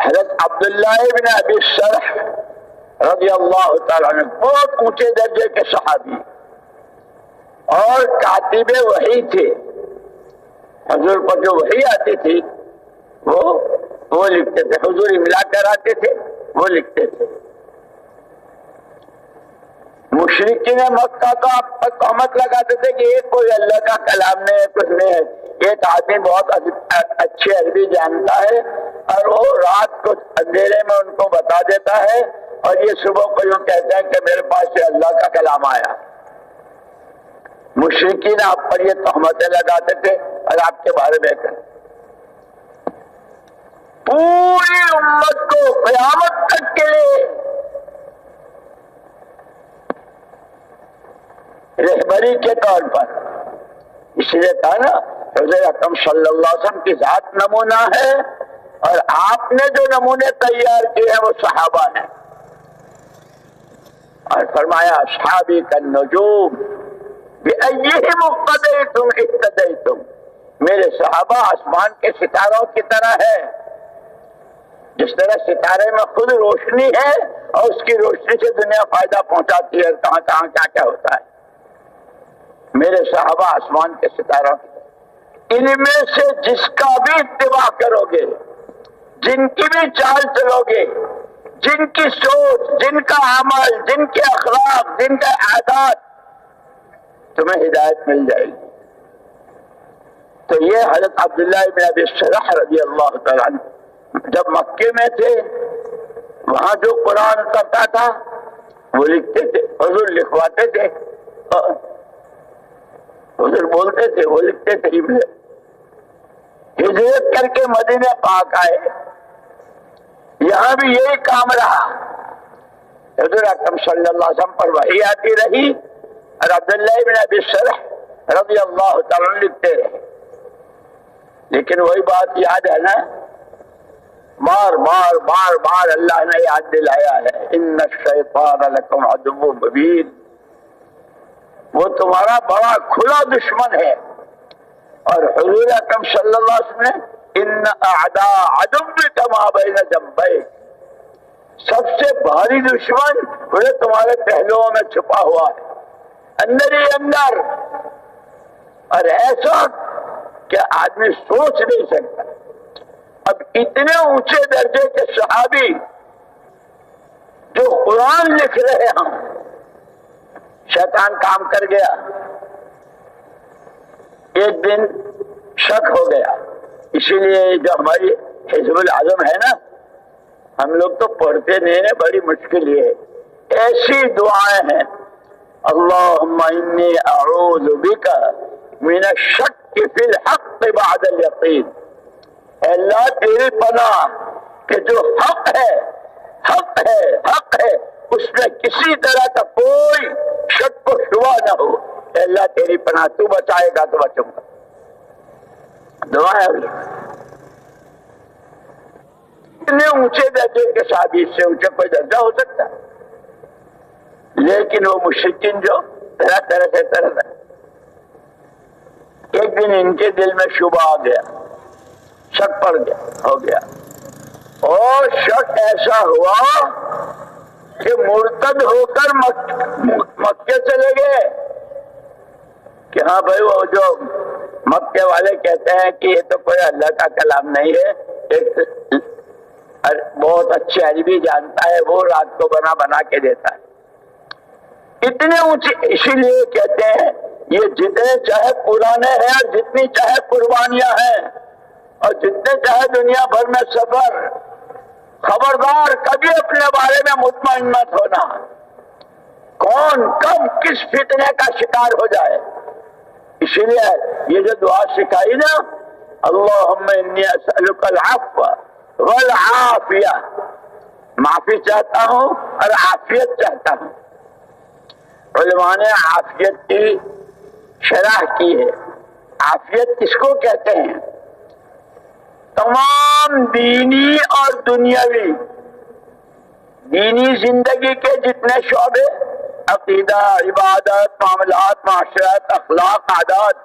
حضرت عبداللہ ابن ابی سرح رضی اللہ تعالیٰ عنہ بہت اونچے درجے کے صحابی اور کاتب وحی تھے. حضور پر جو وحی آتی تھی وہ لکھتے تھے. حضور ملا کر آتے تھے وہ لکھتے تھے. مشرکین مکہ کا تہمت لگاتے تھے کہ یہ کوئی اللہ کا کلام نہیں ہے, کچھ نہیں ہے, ایک آدمی بہت اچھی عربی جانتا ہے اور وہ رات کو اندھیرے میں ان کو بتا دیتا ہے اور یہ صبح کو یوں کہتے ہیں کہ میرے پاس سے اللہ کا کلام آیا. مشرکین آپ پر یہ تہمتیں لگاتے تھے اور آپ کے بارے میں پوری امت کو قیامت تک کے لیے رہبری کے طور پر, اس لیے کہا نا حضور اکرم صلی اللہ علیہ وسلم کی ذات نمونہ ہے اور آپ نے جو نمونے تیار کیے ہیں وہ صحابہ ہیں. اور فرمایا اصحابی کالنجوم بأیہم اقتدیتم اہتدیتم, میرے صحابہ آسمان کے ستاروں کی طرح ہے. جس طرح ستارے میں خود روشنی ہے اور اس کی روشنی سے دنیا فائدہ پہنچاتی ہے, کہاں کہاں کیا کیا ہوتا ہے. میرے صحابہ آسمان کے ستاروں کی طرح. ان میں سے جس کا بھی اتباع کرو گے, جن کی بھی چال چلو گے, جن کی سوچ, جن کا عمل, جن کے اخلاق, جن کے عادات, تمہیں ہدایت مل جائے گی. تو یہ حضرت عبداللہ ابن ابی سرح رضی اللہ تعالیٰ عنہ جب مکے میں تھے, وہاں جو قرآن اترتا تھا وہ لکھتے تھے, حضور لکھواتے تھے, حضور بولتے تھے, وہ لکھتے تھے. ہجرت کر کے مدینہ پاک آئے, یہاں بھی یہی کام رہا. حضور اکرم صلی اللہ علیہ وسلم پر وحی آتی رہی اور عبداللہ ابن ابی سرح رضی اللہ تعالیٰ عنہ لکھتے رہے. لیکن وہی بات یاد ہے نا, بار بار بار بار اللہ نے یاد دلایا ہے, ان الشیطان لکم عدو مبین, وہ تمہارا بڑا کھلا دشمن ہے. اور حضور اکرم صلی اللہ علیہ وسلم نے ان اعداء عدوک ما بین جنبیک, سب سے بھاری دشمن وہ تمہارے پہلوؤں میں چھپا ہوا ہے, اندر ہی اندر, اور ایسا کہ آدمی سوچ نہیں سکتا. اب اتنے اونچے درجے کے صحابی جو قرآن لکھ رہے ہیں, شیطان کام کر گیا. ایک دن شک ہو گیا, اسی لیے جو ہماری حزب العظم ہے نا, ہم لوگ تو پڑھتے نہیں ہیں, بڑی مشکل یہ ہے. ایسی دعائیں ہیں, اللہم انی اعوذ بک من الشک فی الحق بعد الیقین, اے اللہ تیری پناہ کہ جو حق ہے حق ہے حق ہے, اس میں کسی طرح کا کوئی شک و شبہ نہ ہو. اے اللہ تیری پناہ, تو بچائے گا تو بچوں گا. دعا ہے. اتنے اونچے درجے کے صحابی سے اونچا کوئی درجہ ہو سکتا ہے, لیکن وہ مشرکین جو طرح طرح سے طرح طرح, ایک دن ان کے دل میں شبہ آ گیا, شک پڑ گیا, ہو گیا, اور شک ایسا ہوا کہ مرتد ہو کر مکے چلے گئے کہ ہاں بھائی وہ جو مکے والے کہتے ہیں کہ یہ تو کوئی اللہ کا کلام نہیں ہے, ایک بہت اچھی عربی جانتا ہے, وہ رات کو بنا بنا کے دیتا ہے. اتنے اونچے, اسی لیے کہتے ہیں یہ جتنے چاہے پرانے ہیں اور جتنی چاہے قربانیاں ہیں اور جتنے چاہے دنیا بھر میں سفر, خبردار کبھی اپنے بارے میں مطمئن مت ہونا, کون کب کس فتنے کا شکار ہو جائے. اسی لیے یہ جو دعا سکھائی نا, اللہم انی اسألک العفو والعافیہ, معافی چاہتا ہوں اور عافیت چاہتا ہوں. علماء نے عافیت کی شرح کی ہے. عافیت کس کو کہتے ہیں؟ تمام دینی اور دنیاوی, دینی زندگی کے جتنے شعبے, عقیدہ, عبادت, معاملات, معاشرت, اخلاق, عادات,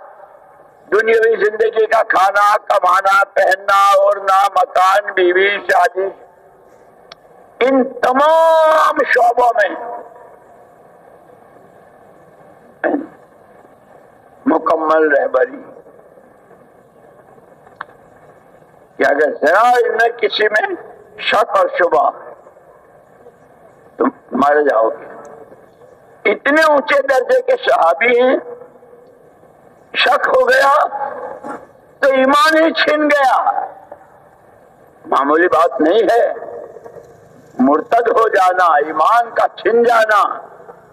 دنیاوی زندگی کا کھانا کمانا پہننا اوڑھنا مکان بیوی شادی، ان تمام شعبوں میں مکمل رہبری کہ اگر ذرا ان میں کسی میں شک اور شبہ تم مر جاؤ گے۔ اتنے اونچے درجے کے صحابی ہیں، شک ہو گیا تو ایمان ہی چھن گیا، معمولی بات نہیں ہے۔ مرتد ہو جانا، ایمان کا چھن جانا،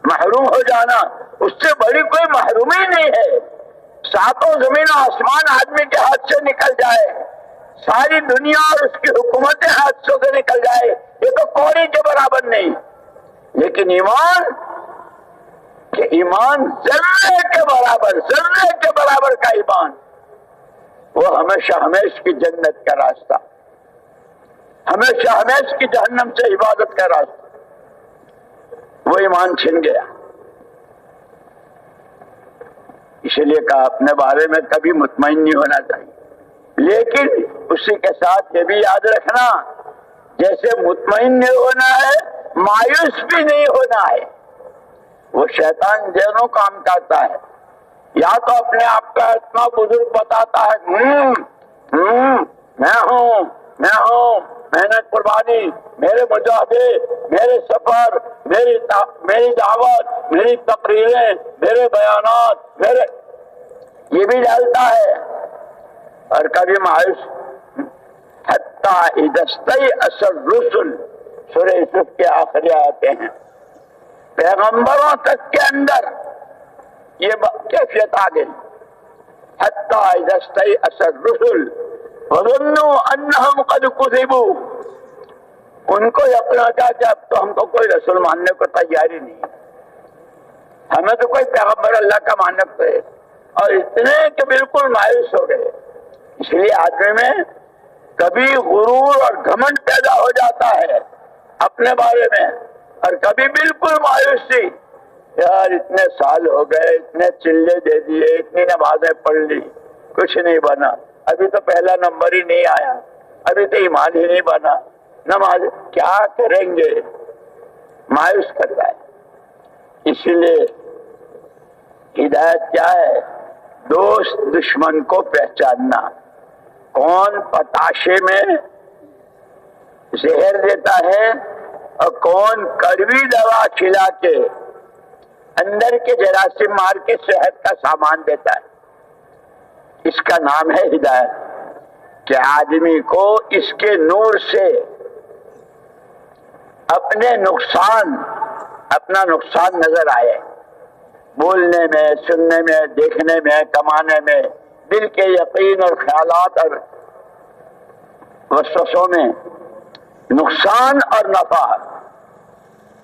محروم ہو جانا، اس سے بڑی کوئی محرومی نہیں ہے۔ ساتوں زمین و آسمان آدمی کے ہاتھ سے نکل جائے، ساری دنیا اور اس کی حکومتیں ہاتھوں سے نکل جائے، یہ تو کوڑی کے برابر نہیں۔ لیکن ایمان کہ ایمان ذرے کے برابر کا ایمان، وہ ہمیشہ ہمیش کی جنت کا راستہ، ہمیشہ ہمیش کی جہنم سے عبادت کا راستہ، وہ ایمان چھن گیا۔ اس لیے کہا اپنے بارے میں کبھی مطمئن نہیں ہونا چاہیے، لیکن اسی کے ساتھ یہ بھی یاد رکھنا جیسے مطمئن نہیں ہونا ہے مایوس بھی نہیں ہونا ہے۔ وہ شیطان دونوں کام کرتا ہے، یا تو اپنے آپ کا اتنا بزرگ بتاتا ہے، میں ہوں، محنت قربانی، میرے مجاہدے، میرے سفر، میری دعوت، میری تقریریں، میرے بیانات، یہ بھی ڈالتا ہے۔ اور کبھی مایوس، حتیٰ اذا استیأس الرسل، سورہ یوسف کے آخری آتے ہیں، پیغمبروں تک کے اندر یہ کیفیت آ گئی۔ حتیٰ اذا استیأس الرسل وظنوا انہم قد کذبوا، ان کو یقین ہوتا کہ اب تو ہم کو کوئی رسول ماننے کو تیاری نہیں، ہمیں تو کوئی پیغمبر اللہ کا ماننے کو ہے، اور اتنے کہ بالکل مایوس ہو گئے۔ اس لیے آدمی میں کبھی غرور اور گھمنڈ پیدا ہو جاتا ہے اپنے بارے میں، اور کبھی بالکل مایوسی، یار اتنے سال ہو گئے، اتنے چلے دے دیے، اتنی نمازیں پڑھ لی، کچھ نہیں بنا، ابھی تو پہلا نمبر ہی نہیں آیا، ابھی تو ایمان ہی نہیں بنا، نماز کیا کریں گے، مایوس کرتا ہے۔ اسی لیے ہدایت کیا ہے؟ دوست دشمن کو پہچاننا، کون پتاشے میں زہر دیتا ہے اور کون کڑوی دوا کھلا کے اندر کے جراثیم مار کے صحت کا سامان دیتا ہے۔ اس کا نام ہے ہدایت، کہ آدمی کو اس کے نور سے اپنا نقصان نظر آئے، بولنے میں، سننے میں، دیکھنے میں، کمانے میں، دل کے یقین اور خیالات اور وسوسوں میں نقصان اور نفع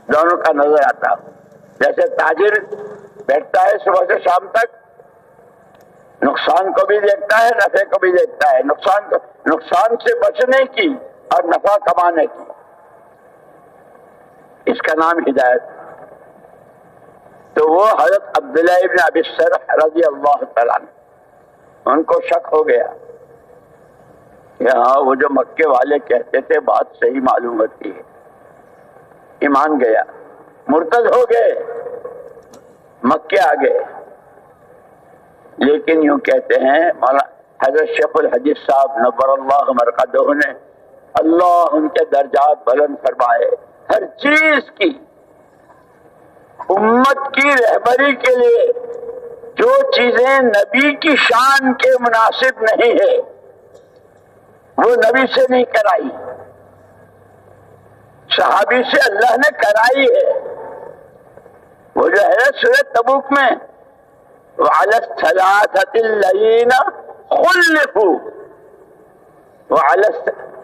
دونوں کا نظر آتا۔ جیسے تاجر بیٹھتا ہے صبح سے شام تک، نقصان کو بھی دیکھتا ہے، نفع کو بھی دیکھتا ہے، نقصان سے بچنے کی اور نفع کمانے کی، اس کا نام ہدایت۔ تو وہ حضرت عبداللہ ابن ابی سرح رضی اللہ تعالیٰ عنہ، ان کو شک ہو گیا کہ ہاں وہ جو مکے والے کہتے تھے بات صحیح معلوم ہوتی ہے، ایمان گیا، مرتد ہو گئے، مکے آ گئے۔ لیکن یوں کہتے ہیں حضرت شیخ الحدیث صاحب نور اللہ مرقدہ نے، اللہ ان کے درجات بلند فرمائے، ہر چیز کی امت کی رہبری کے لیے جو چیزیں نبی کی شان کے مناسب نہیں ہے وہ نبی سے نہیں کرائی، صحابی سے اللہ نے کرائی ہے۔ وہ جو ہے سورہ تبوک میں وَعَلَى الثَّلَاثَةِ الَّذِينَ خُلِّفُوا،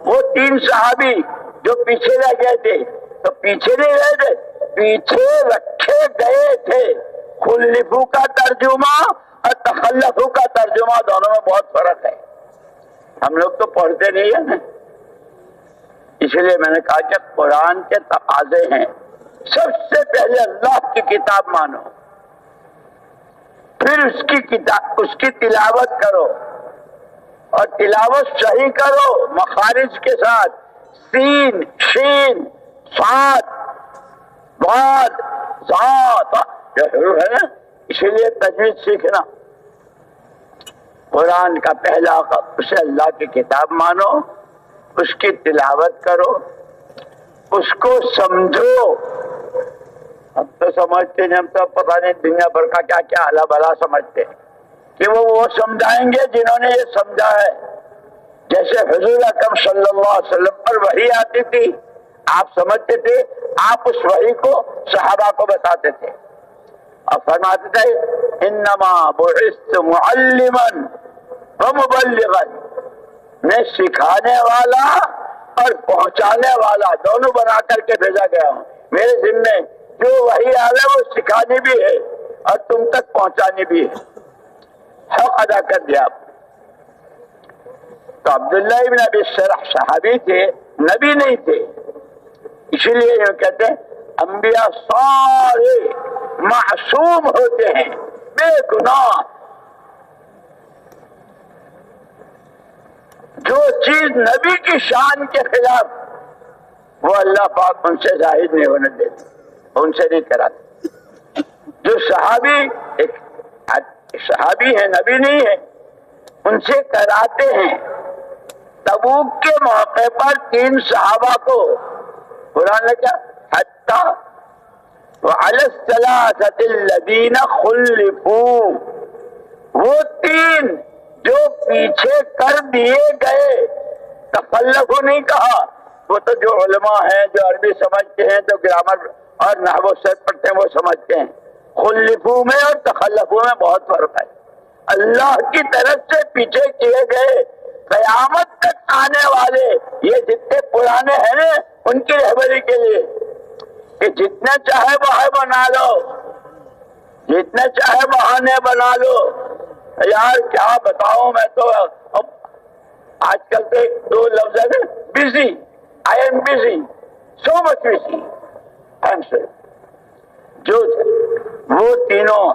وہ تین صحابی جو پیچھے رہ گئے تھے، تو پیچھے نہیں رہ گئے، پیچھے رکھے گئے تھے۔ خلفو کا ترجمہ اور تخلفو کا ترجمہ دونوں میں بہت فرق ہے، ہم لوگ تو پڑھتے نہیں ہیں نا، اس لیے میں نے کہا کہ قرآن کے تقاضے ہیں، سب سے پہلے اللہ کی کتاب مانو، پھر اس کی تلاوت کرو، اور تلاوت صحیح کرو مخارج کے ساتھ، سین، شین، صاد، ضاد، ذات جو حروف ہے نا، اسی لیے تجوید سیکھنا۔ قرآن کا پہلا اسے اللہ کی کتاب مانو، اس کی تلاوت کرو، اس کو سمجھو۔ ہم تو سمجھتے ہیں، ہم تو پتہ نہیں دنیا بھر کا کیا کیا اعلیٰ بلا سمجھتے ہیں کہ وہ سمجھائیں گے جنہوں نے یہ سمجھا ہے۔ جیسے حضور اکرم صلی اللہ علیہ وسلم پر وحی آتی تھی، آپ سمجھتے تھے، آپ اس وحی کو صحابہ کو بتاتے تھے اور فرماتے تھے انما بعثت معلما ومبلغا، میں سکھانے والا اور پہنچانے والا دونوں بنا کر کے بھیجا گیا ہوں۔ میرے ذمے جو وحی آئے وہ سکھانی بھی ہے اور تم تک پہنچانی بھی ہے، حق ادا کر دیا۔ تو عبداللہ ابن ابی سرح صحابی تھے، نبی نہیں تھے، اسی لیے یہ کہتے ہیں انبیاء سارے معصوم ہوتے ہیں، بے گناہ۔ جو چیز نبی کی شان کے خلاف وہ اللہ پاک ان سے ظاہر نہیں ہونے دیتے، ان سے نہیں کراتے۔ جو صحابی ایک صحابی ہے، نبی نہیں ہے، ان سے کراتے ہیں۔ تبوک کے موقع پر 3 صحابہ کو قرآن نے کیا حتی وعلی الثلاثة الذین خلفوا، وہ 3 جو پیچھے کر دیے گئے، تخلف نہیں کہا، وہ تو جو علماء ہیں، جو عربی سمجھتے ہیں، جو گرامر اور نحو صرف پڑھتے ہیں وہ سمجھتے ہیں، خلفو میں اور تخلفو میں بہت فرق ہے۔ اللہ کی طرف سے پیچھے کیے گئے، قیامت تک آنے والے یہ جتنے پرانے ہیں نا، ان کی رہبری کے لیے کہ جتنے چاہے وہ بنا لو، جتنے چاہے بہانے بنا لو۔ یار کیا بتاؤں، میں تو آج کل کے 2 لفظ ہیں، busy, I am busy, so much busy, I am so. جو وہ تینوں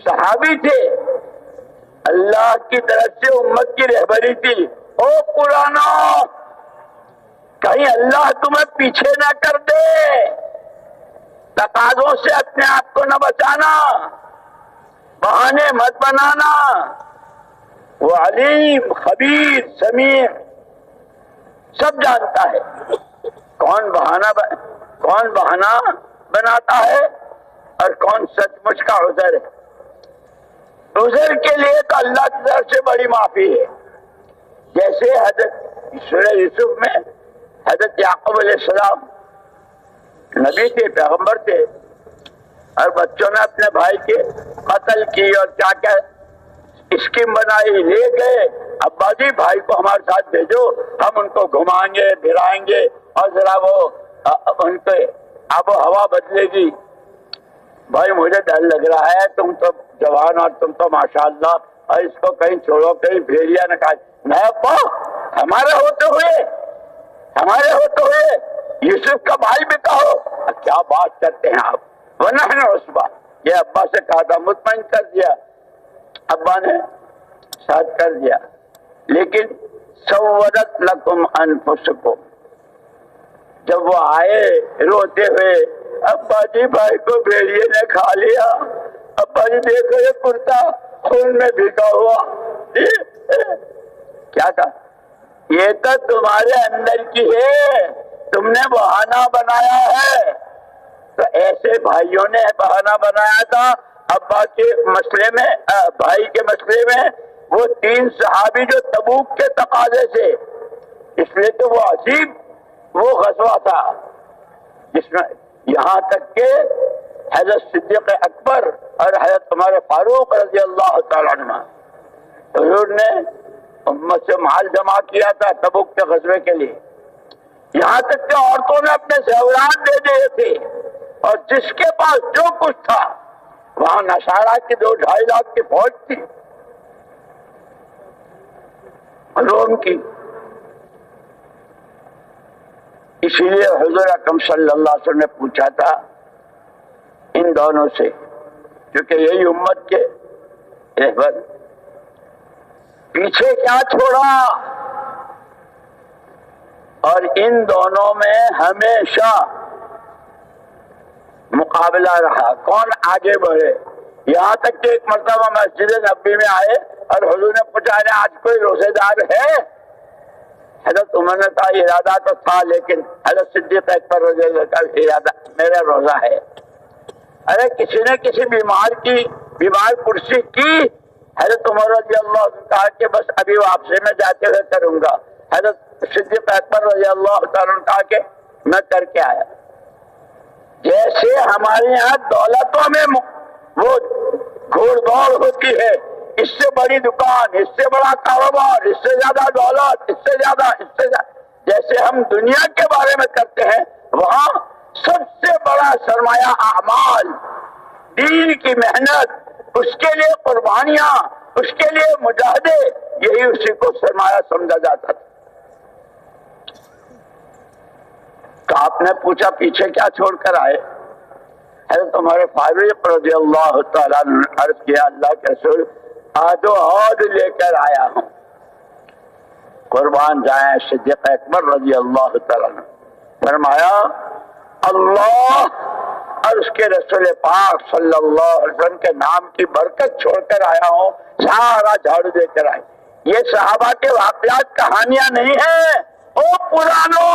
صحابی تھے، اللہ کی طرف سے امت کی رہبری تھی۔ او پرانا، کہیں اللہ تمہیں پیچھے نہ کر دے، تقاضوں سے اپنے آپ کو نہ بچانا، بہانے مت بنانا۔ وہ علیم، خبیر، سمیع، سب جانتا ہے کون بہانہ بناتا ہے اور کون سچ مچ کا عذر ہے۔ عذر کے لیے تو اللہ کی طرف سے بڑی معافی ہے۔ جیسے حضرت سورہ یوسف میں حضرت یعقوب علیہ السلام نبی تھے، پیغمبر تھے، اور بچوں نے اپنے بھائی کے قتل کی اور کیا کیا اسکیم بنائی، لے گئے، ابا جی بھائی کو ہمارے ساتھ بھیجو، ہم ان کو گھمائیں گے پھرائیں گے اور ذرا وہ ان کے آب و ہوا بدلے گی۔ بھائی مجھے ڈر لگ رہا ہے، تم تو جوان اور تم تو ماشاءاللہ، اور اس کو کہیں چھوڑو، کہیں بھیڑیا نہ کھائے۔ نہیں ابا، ہمارے ہوتے ہوئے یوسف کا بھائی بھی کہو۔ کیا بات کرتے ہیں آپ، ونحن عصبہ، یہ ابا سے کہا تھا، مطمئن کر دیا، ابا نے ساتھ کر دیا۔ لیکن سولت لکم انفسکم، جب وہ آئے روتے ہوئے، ابا جی بھائی کو بھیڑیے نے کھا لیا، ابا جی دیکھو یہ کرتا خون میں بھیگا ہوا، کیا کہا؟ یہ تو تمہارے اندر کی ہے، تم نے بہانہ بنایا ہے۔ تو ایسے بھائیوں نے بہانہ بنایا تھا ابا کے مسئلے میں، بھائی کے مسئلے میں، وہ 3 صحابی جو تبوک کے تقاضے سے، اس لیے تو وہ عجیب وہ غزوہ تھا جس میں یہاں تک کہ حضرت صدیق اکبر اور حضرت عمر فاروق رضی اللہ تعالیٰ عنہ، حضور نے امت سے مال جمع کیا تھا تبوک کے غزوے کے لیے، یہاں تک کہ عورتوں نے اپنے زیورات دے دیے تھے، اور جس کے پاس جو کچھ تھا، وہاں نصارہ کی 2-2.5 لاکھ کی فوج تھی روم کی۔ اسی لیے حضور اکرم صلی اللہ علیہ وسلم نے پوچھا تھا ان دونوں سے، کیونکہ یہی امت کے رہبر پیچھے کیا چھوڑا. اور ان دونوں میں ہمیشہ مقابلہ رہا کون آگے بڑھے. یہاں تک کہ ایک مرتبہ مسجد نبوی میں آئے اور حضور نے پوچھا آج کوئی روزے دار ہے؟ حضرت عمر نے کہا ارادہ تو تھا لیکن حضرت صدیق اکبر رضی اللہ کا ارادہ میرا روزہ ہے. ارے کسی نے کسی بیمار کرسی کی. حضرت عمر رضی اللہ عنہ کہا کہ بس ابھی واپسی میں جاتے ہوئے کروں گا. حضرت صدیق اکبر رضی اللہ تعالیٰ نے کہا کہ میں کر کے آیا. جیسے ہمارے یہاں دولتوں میں وہ گھوڑ دوڑ ہوتی ہے، اس سے بڑی دکان، اس سے بڑا کاروبار، اس سے زیادہ دولت، اس سے زیادہ، جیسے ہم دنیا کے بارے میں کرتے ہیں، وہاں سب سے بڑا سرمایہ اعمال، دین کی محنت، اس کے لیے قربانیاں، اس کے لیے مجاہدے، یہی اسی کو سرمایہ سمجھا جاتا تھا. تو آپ نے پوچھا پیچھے کیا چھوڑ کر آئے؟ حضرت عمر فاروق رضی اللہ تعالیٰ نے عرض کیا اللہ کے رسول آد و عود لے کر آیا ہوں. قربان جائیں صدیق اکبر رضی اللہ تعالیٰ نے فرمایا اللہ اور اس کے رسول پاک صلی اللہ علیہ وسلم کے نام کی برکت چھوڑ کر آیا ہوں. سارا جھاڑو دے کر آئے. یہ صحابہ کے واقعات کہانیاں نہیں ہیں. او پرانو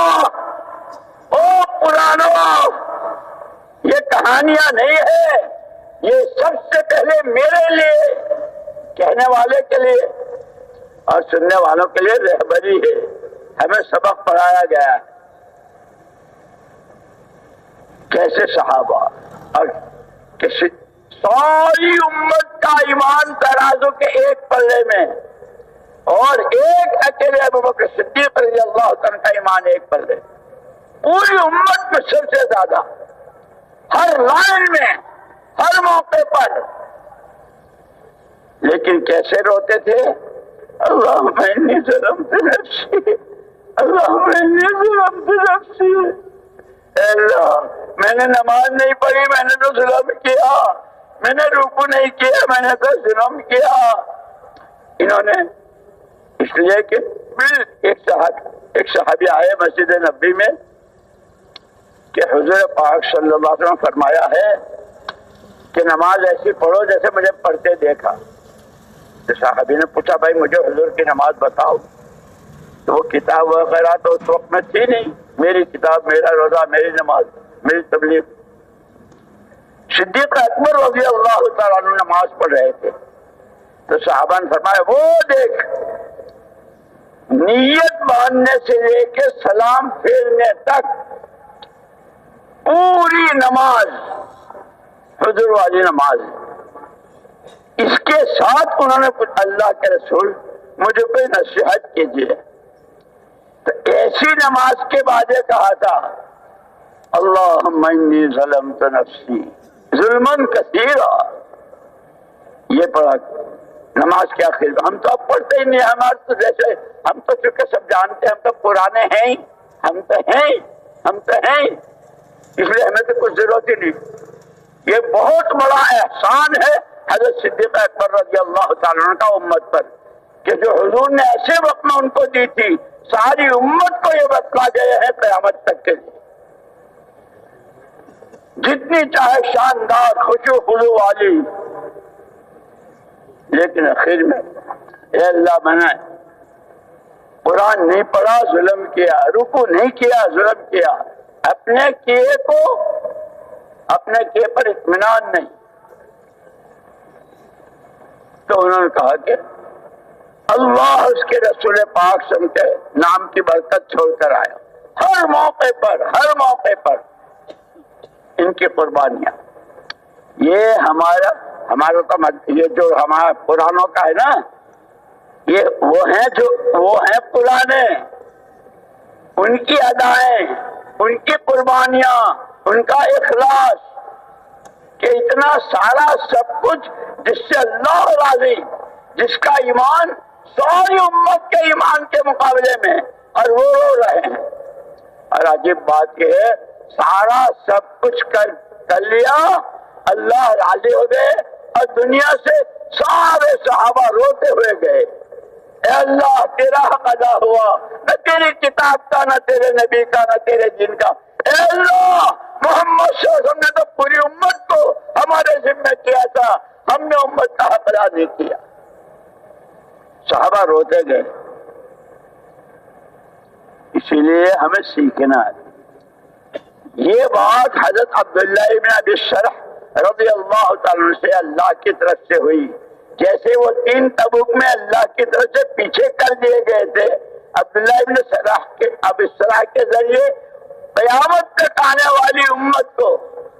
یہ کہانیاں نہیں ہے. یہ سب سے پہلے میرے لیے، کہنے والے کے لیے اور سننے والوں کے لیے رہبری ہے. ہمیں سبق پڑھایا گیا ہے کیسے صحابہ اور کسی ساری امت کا ایمان ترازو کے ایک پلے میں، اور ایک اکیلے ابوبکر صدیق رضی اللہ عنہ کا ایمان ایک پلے. پوری امت میں سب سے زیادہ، ہر لائن میں، ہر موقع پر. لیکن کیسے روتے تھے؟ اللہم انی ظلمت نفسی، اللہم انی ظلمت نفسی. اللہ میں نے نماز نہیں پڑھی، میں نے تو ظلم کیا. میں نے رکوع نہیں کیا، میں نے تو ظلم کیا. انہوں نے اس لیے کہ ایک صحابی آئے مسجد نبوی میں کہ حضور پاک صلی اللہ علیہ وسلم فرمایا ہے کہ نماز ایسی پڑھو جیسے مجھے پڑھتے دیکھا. تو صحابی نے پوچھا بھائی مجھے حضور کی نماز بتاؤ. تو وہ کتاب وغیرہ تو اس وقت میں تھی نہیں. میری کتاب، میرا روزہ، میری نماز، میری تبلیغ. صدیق اکبر رضی اللہ تعالیٰ عنہ نماز پڑھ رہے تھے. تو صحابہ نے فرمایا وہ دیکھ، نیت باندھنے سے لے کے سلام پھیرنے تک پوری نماز حضور والی نماز. اس کے ساتھ انہوں نے اللہ کے رسول مجھے کوئی نصیحت کیجیے. تو ایسی نماز کے بعد یہ کہا تھا اللہم انی ظلمت نفسی ظلمن کثیرا. یہ پڑھا نماز کے آخر میں. ہم تو اب پڑھتے ہی نہیں. ہمارے تو جیسے ہم تو چونکہ سب جانتے ہیں، ہم تو پرانے ہیں، ہم تو ہیں، اس لیے ہمیں تو کچھ ضرورت ہی نہیں. یہ بہت بڑا احسان ہے حضرت صدیق اکبر رضی اللہ تعالیٰ عنہ کا امت پر کہ جو حضور نے ایسے وقت میں ان کو دی تھی، ساری امت کو یہ بتلا گئے ہیں قیامت تک کے لیے. جتنی چاہے شاندار خشوع خضوع والی، لیکن آخر میں اے اللہ میں نے قرآن نہیں پڑھا، ظلم کیا، رکوع نہیں کیا، ظلم کیا. اپنے کیے پر اطمینان نہیں. تو انہوں نے کہا کہ اللہ اس کے رسول پاک سن کے نام کی برکت چھوڑ کر آیا. ہر موقع پر ان کی قربانیاں. یہ ہمارا یہ جو ہمارا پرانوں کا ہے نا، یہ وہ ہیں پرانے. ان کی ادائیں، ان کی قربانیاں، ان کا اخلاص، کہ اتنا سارا سب کچھ جس سے اللہ راضی، جس کا ایمان ساری امت کے ایمان کے مقابلے میں، اور وہ رو رہے ہیں. اور عجیب بات یہ ہے سارا سب کچھ کر لیا، اللہ راضی ہو گئے اور دنیا سے سارے صحابہ روتے ہوئے گئے، اے اللہ تیرا حق ادا ہوا، نہ تیری کتاب کا، نہ تیرے نبی کا، نہ تیرے دین کا۔ اے اللہ محمد صلی اللہ علیہ وسلم نے تو پوری امت کو ہمارے ذمہ کیا تھا، ہم نے امت کا حق ادا نہیں کیا۔ صحابہ روتے گئے۔ اسی لیے ہمیں سیکھنا ہے۔ یہ بات حضرت عبداللہ ابن ابی سرح رضی اللہ تعالیٰ سے اللہ کی طرف سے ہوئی، جیسے وہ 3 تبوک میں اللہ کی طرف سے پیچھے کر دیے گئے تھے۔ عبداللہ ابن ابی سرح کے ذریعے قیامت تک آنے والی امت کو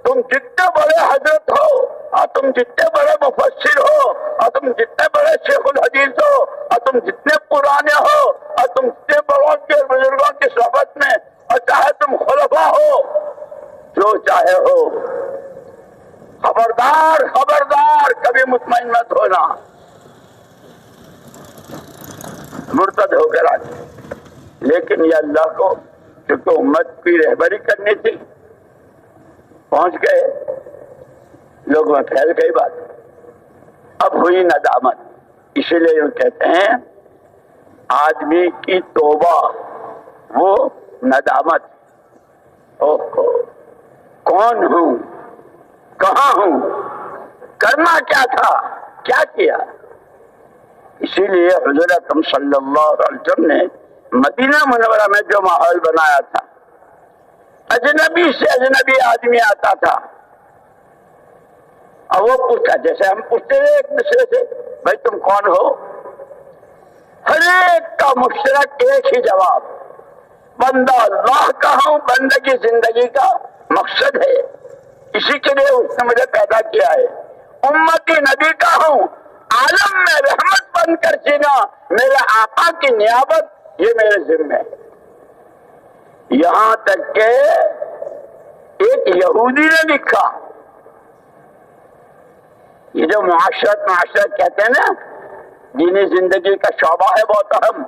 تم جتنے بڑے حضرت ہو، اور تم جتنے بڑے مفسر ہو، اور تم جتنے بڑے شیخ الحدیث ہو، اور تم جتنے پرانے ہو، اور تم جتنے بڑوں کے بزرگوں کی صحبت میں، اور چاہے تم خلفاء ہو، جو چاہے ہو، خبردار خبردار کبھی مطمئن مت ہونا، مرتد ہو کر آتے۔ لیکن یہ اللہ کو کیونکہ امت کی رہبری کرنی تھی، پہنچ گئے، لوگوں میں پھیل گئی بات، اب ہوئی ندامت۔ اسی لیے یہ کہتے ہیں آدمی کی توبہ وہ ندامت، اوہ کون ہوں، کہاں ہوں، کرنا کیا تھا، کیا کیا۔ اسی لیے حضور اکرم صلی اللہ علیہ وسلم نے مدینہ منورہ میں جو ماحول بنایا تھا، اجنبی سے اجنبی آدمی آتا تھا اور وہ پوچھتا، جیسے ہم پوچھتے ہیں ایک دوسرے سے بھائی تم کون ہو، ہر ایک کا مشترک ایک ہی جواب، بندہ اللہ کا ہوں، بندگی زندگی کا مقصد ہے، اسی کے لیے اس نے مجھے پیدا کیا ہے، امتی نبی کا ہوں، عالم میں رحمت بن کر جینا میرے آقا کی نیابت یہ میرے ذمہ ہے۔ یہاں تک کہ ایک یہودی نے لکھا، یہ جو معاشرت کہتے ہیں نا، دینی زندگی کا شعبہ ہے بہت اہم،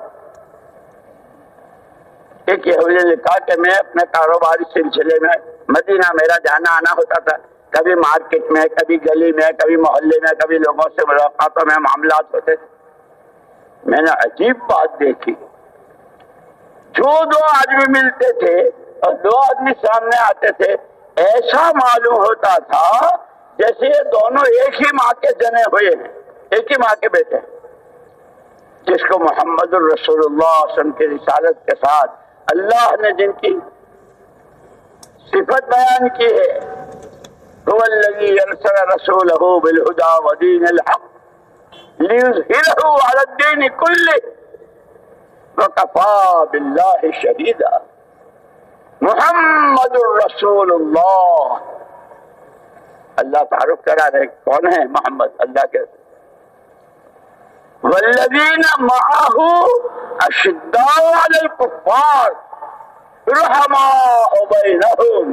ایک یہودی نے لکھا کہ میں اپنے کاروباری سلسلے میں مدینہ میرا جانا آنا ہوتا تھا، کبھی مارکیٹ میں، کبھی گلی میں، کبھی محلے میں، کبھی لوگوں سے ملاقاتوں میں معاملات ہوتے تھے۔ میں نے عجیب بات دیکھی، جو 2 آدمی ملتے تھے اور 2 آدمی سامنے آتے تھے، ایسا معلوم ہوتا تھا جیسے یہ دونوں ایک ہی ماں کے جنے ہوئے ہیں، ایک ہی ماں کے بیٹے، جس کو محمد الرسول اللہ صلی اللہ علیہ وسلم کی رسالت کے ساتھ اللہ نے جن کی صفت بیان کی ہے، هو الذی ارسل رسولہ بالہدی ودین الحق لیظہرہ علی الدین کلہ وَكَفَى بِاللَّهِ شَهِيدًا۔ محمد الرسول اللہ، اللہ تعارف کرا رہے کون ہے محمد، اللہ کے، وَالَّذِينَ مَعَهُ أَشِدَّاءُ عَلَى الْكُفَّارِ رُحَمَاءُ بَيْنَهُمْ۔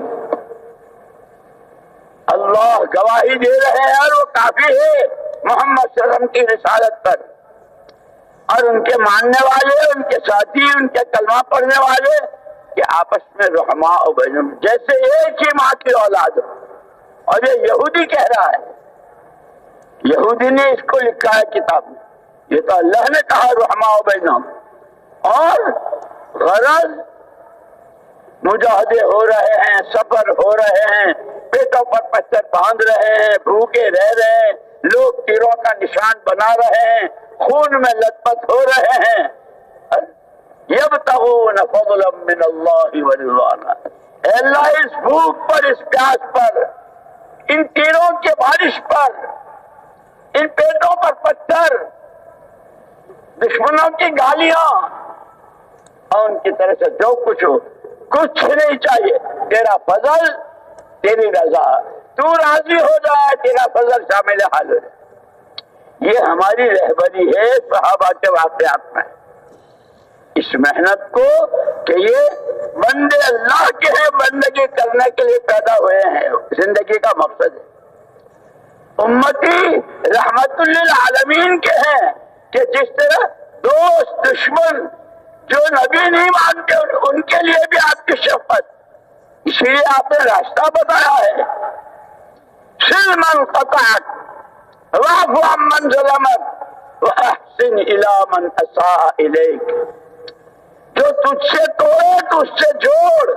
اللہ گواہی دے رہے ہیں اور وہ کافی ہے محمد صلی اللہ علیہ وسلم کی رسالت پر، اور ان کے ماننے والے، ان کے ساتھی، ان کے کلمہ پڑھنے والے کہ آپس میں رحماء و بینہم، جیسے ایک ہی ماں کی اولاد ہو۔ اور یہ یہودی کہہ رہا ہے، یہودی نے اس کو لکھا ہے کتاب میں، یہ تو اللہ نے کہا رحماء و بینہم، اور غرض مجاہدے ہو رہے ہیں، سفر ہو رہے ہیں، پیٹوں پر پتھر باندھ رہے ہیں، بھوکے رہ رہے ہیں، لوگ تیروں کا نشان بنا رہے ہیں، خون میں لت پت ہو رہے ہیں، یبتغون فضلا من اللہ ورضوانا۔ اے اللہ اس بھوک پر، اس پیاس پر، ان تیروں کے بارش پر، ان پیٹوں پر پتھر، دشمنوں کی گالیاں، اور ان کی طرف سے جو کچھ ہو، کچھ نہیں چاہیے، تیرا فضل، تیری رضا، تو راضی ہو جائے، تیرا فضل شامل حال ہو جائے۔ یہ ہماری رہبری ہے صحابہ کے واقعات میں، اس محنت کو کہ یہ بندے اللہ کے ہیں، بندگی کرنے کے لیے پیدا ہوئے ہیں، زندگی کا مقصد ہے۔ امتی رحمت للعالمین کے ہیں کہ جس طرح دوست دشمن جو نبی نہیں مانتے ان کے لیے بھی آپ کی شفقت، اسی لیے آپ نے راستہ بتایا ہے، سل من قطعت، واعف عمن ظلمک واحسن الی من اساء الیک، جو تجھ سے توڑے تو اس سے جوڑ،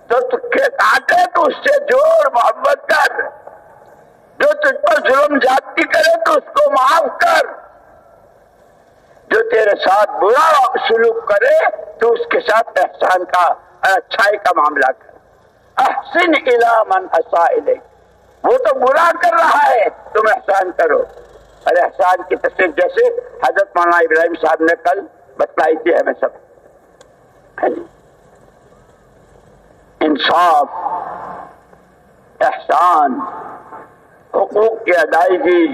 جو تجھ کے کاٹے تو اس سے جوڑ، محبت کر، جو تجھ پر ظلم زیادتی کرے تو اس کو معاف کر، جو تیرے ساتھ برا سلوک کرے تو اس کے ساتھ احسان کا اچھائی کا معاملہ کر۔ احسن الی من اساء الیک، وہ تو برا کر رہا ہے تم احسان کرو۔ اور احسان کی تفسیر جیسے حضرت مولانا ابراہیم صاحب نے کل بتلائی تھی ہمیں سب، انصاف، احسان، حقوق کی ادائیگی،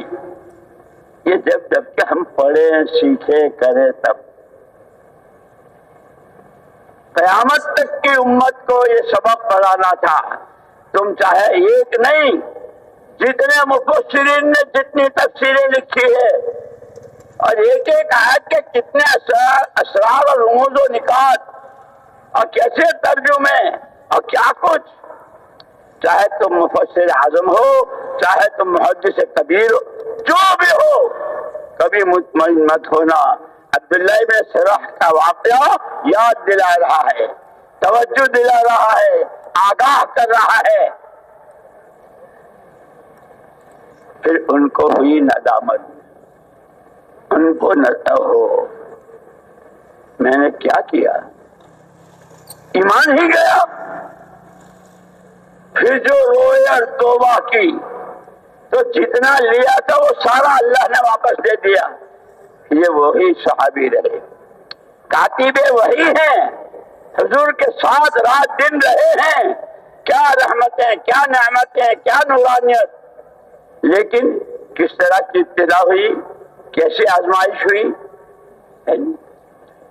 یہ جب کہ ہم پڑھیں سیکھیں کریں تب قیامت تک کی امت کو یہ سبق پڑھانا تھا۔ تم چاہے ایک نہیں، جتنے مفسرین نے جتنی تفسیریں لکھی ہے اور ایک ایک آیت کے کتنے اسرار اور رموز و نکات اور کیسے ترجمے اور کیا کچھ، چاہے تم مفسر اعظم ہو، چاہے تم محدث کبیر ہو، جو بھی ہو، کبھی مطمئن مت ہونا۔ عبداللہ بن سرح کا واقعہ یاد دلا رہا ہے، توجہ دلا رہا ہے، آگاہ کر رہا ہے۔ پھر ان کو ہوئی ندامت، ان کو ہو میں نے کیا کیا، ایمان ہی گیا۔ پھر جو روئے اور توبہ کی تو جتنا لیا تھا وہ سارا اللہ نے واپس دے دیا۔ یہ وہی صحابی رہے، کاتبے وہی ہیں، حضور کے ساتھ رات دن رہے ہیں، کیا رحمتیں، کیا نعمتیں، کیا نورانیت۔ لیکن کس طرح کی ابتدا ہوئی، کیسی آزمائش ہوئی،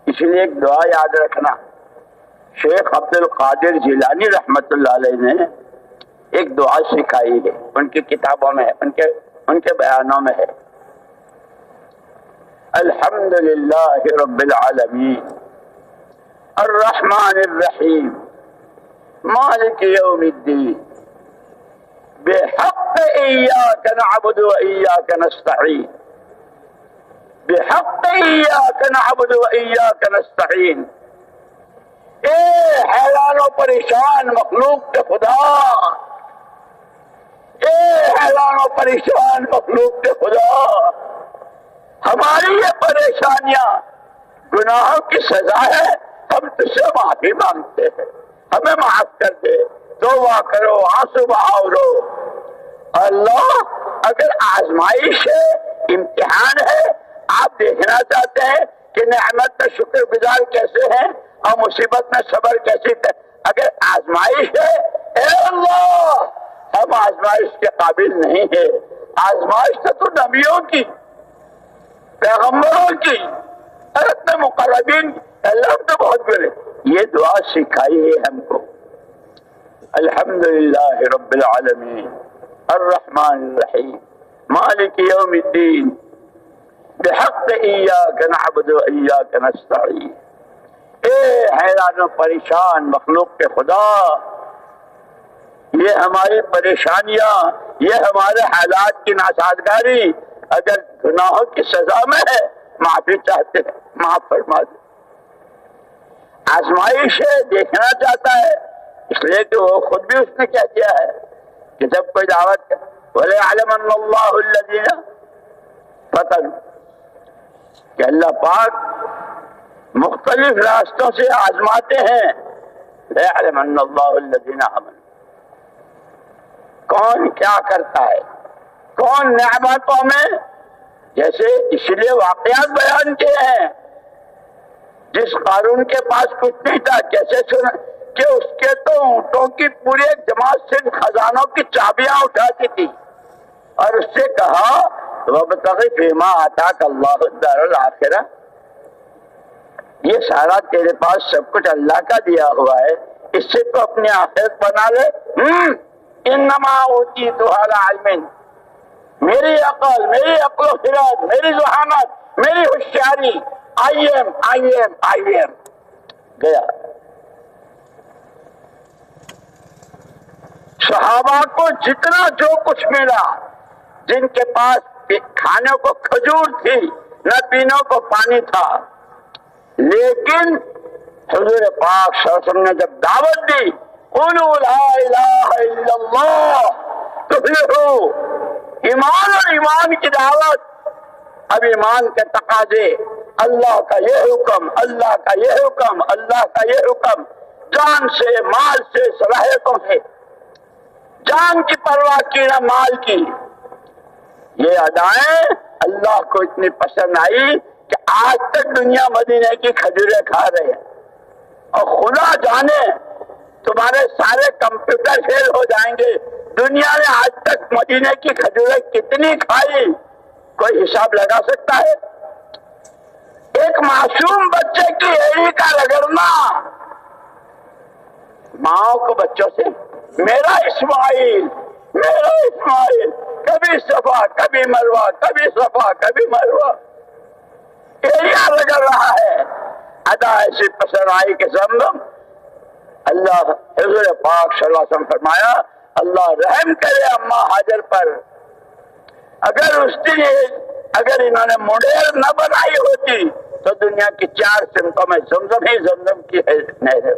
اس لیے ایک دعا یاد رکھنا۔ شیخ عبد القادر جیلانی رحمت اللہ علیہ نے ایک دعا سکھائی ہے، ان کی کتابوں میں ہے، ان کے بیانوں میں ہے۔ الحمدللہ رب العالمین الرحمن الرحیم مالک یوم الدین بحق ایاک نعبد و ایاک نستعین، بحق ایاک نعبد و ایاک نستعین۔ اے حیران و پریشان مخلوق کے خدا، اے حیران و پریشان مخلوق کے خدا، ہماری یہ پریشانیاں گناہوں کی سزا ہے، ہم تجھ سے معافی مانگتے ہیں، ہمیں معاف کر دے، توبہ کرو، آنسو بہاؤ رو۔ اللہ اگر آزمائش ہے، امتحان ہے، آپ دیکھنا چاہتے ہیں کہ نعمت میں شکر گزار کیسے ہیں اور مصیبت میں صبر کیسی ہے، اگر آزمائش ہے، اے اللہ ہم آزمائش کے قابل نہیں ہے، آزمائش تو نبیوں کی، پیغمبروں کی، حضرت مقربین، اللہ تو بہت بڑے۔ یہ دعا سکھائی ہے ہم کو۔ الحمدللہ رب العالمین الرحمن الرحیم مالک یوم الدین بحق ایاک نعبد و ایاک نستعین۔ اے حیران و پریشان مخلوق کے خدا، یہ ہماری پریشانیاں، یہ ہمارے حالات کی ناسازگاری اگر گناہوں کی سزا میں ہے، معافی چاہتے ہیں، معاف فرما دے۔ آزمائش ہے، دیکھنا چاہتا ہے، اس لیے کہ وہ خود بھی اس نے کیا کیا ہے کہ جب کوئی دعوت وَلَيَعْلَمَنَّ اللَّهُ الَّذِينَ فَتَنُوا، کہ اللہ پاک مختلف راستوں سے آزماتے ہیں۔ لَيَعْلَمَنَّ اللَّهُ الَّذِينَ آمَنُوا، کون کیا کرتا ہے، کون نعمتوں میں، جیسے اس لیے واقعات بیان کیے ہیں۔ جس قارون کے پاس کچھ نہیں تھا، کیسے سنا کہ اس کے تو اونٹوں کی پوری ایک جماعت صرف خزانوں کی چابیاں اٹھاتی تھی، اور اس سے کہا وَابْتَغِ فِيمَا آتَاكَ اللَّهُ الدَّارَ الْآخِرَةَ، یہ سارا تیرے پاس سب کچھ اللہ کا دیا ہوا ہے، اس سے تو اپنی آخرت بنا لے۔ انما اوتیتہ علی علم، میری عقل و خرد، میری ذہانت، میری ہوشیاری، آئی ایم گیا۔ صحابہ کو جتنا جو کچھ ملا جن کے پاس کھانے کو کھجور تھی نہ پینے کو پانی تھا، لیکن حضور پاک صلی اللہ علیہ وسلم نے جب دعوت دی قولوا لا الہ الا اللہ تفلحوا، ایمان اور ایمان کی دعوت، اب ایمان کے تقاضے، اللہ کا یہ حکم، اللہ کا یہ حکم، اللہ کا یہ حکم، جان سے مال سے صلاحیتوں سے، جان کی پرواہ کی نہ مال کی، یہ ادائیں اللہ کو اتنی پسند آئی کہ آج تک دنیا مدینے کی کھجوریں کھا رہے ہیں، اور خدا جانے تمہارے سارے کمپیوٹر فیل ہو جائیں گے، دنیا نے آج تک مدینے کی کھجوریں کتنی کھائی کوئی حساب لگا سکتا ہے؟ ایک معصوم بچے کی ایڑی کا رگڑنا، ماں کو بچوں سے میرا اسماعیل، میرا اسماعیل، کبھی صفا کبھی مروہ، کبھی صفا کبھی مروہ، ایڑیاں رگڑ رہا ہے، ادا ایسی پسند آئی کہ زمزم، اللہ حضور پاک صلی اللہ علیہ وسلم فرمایا اللہ رحم کرے اماں حاجر پر، اگر اس دن اگر انہوں نے مڈیر نہ بنائی ہوتی تو دنیا کی 4 سمتوں میں زمزم ہی زمزم کی نہر ہے۔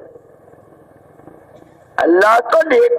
اللہ تو دیکھ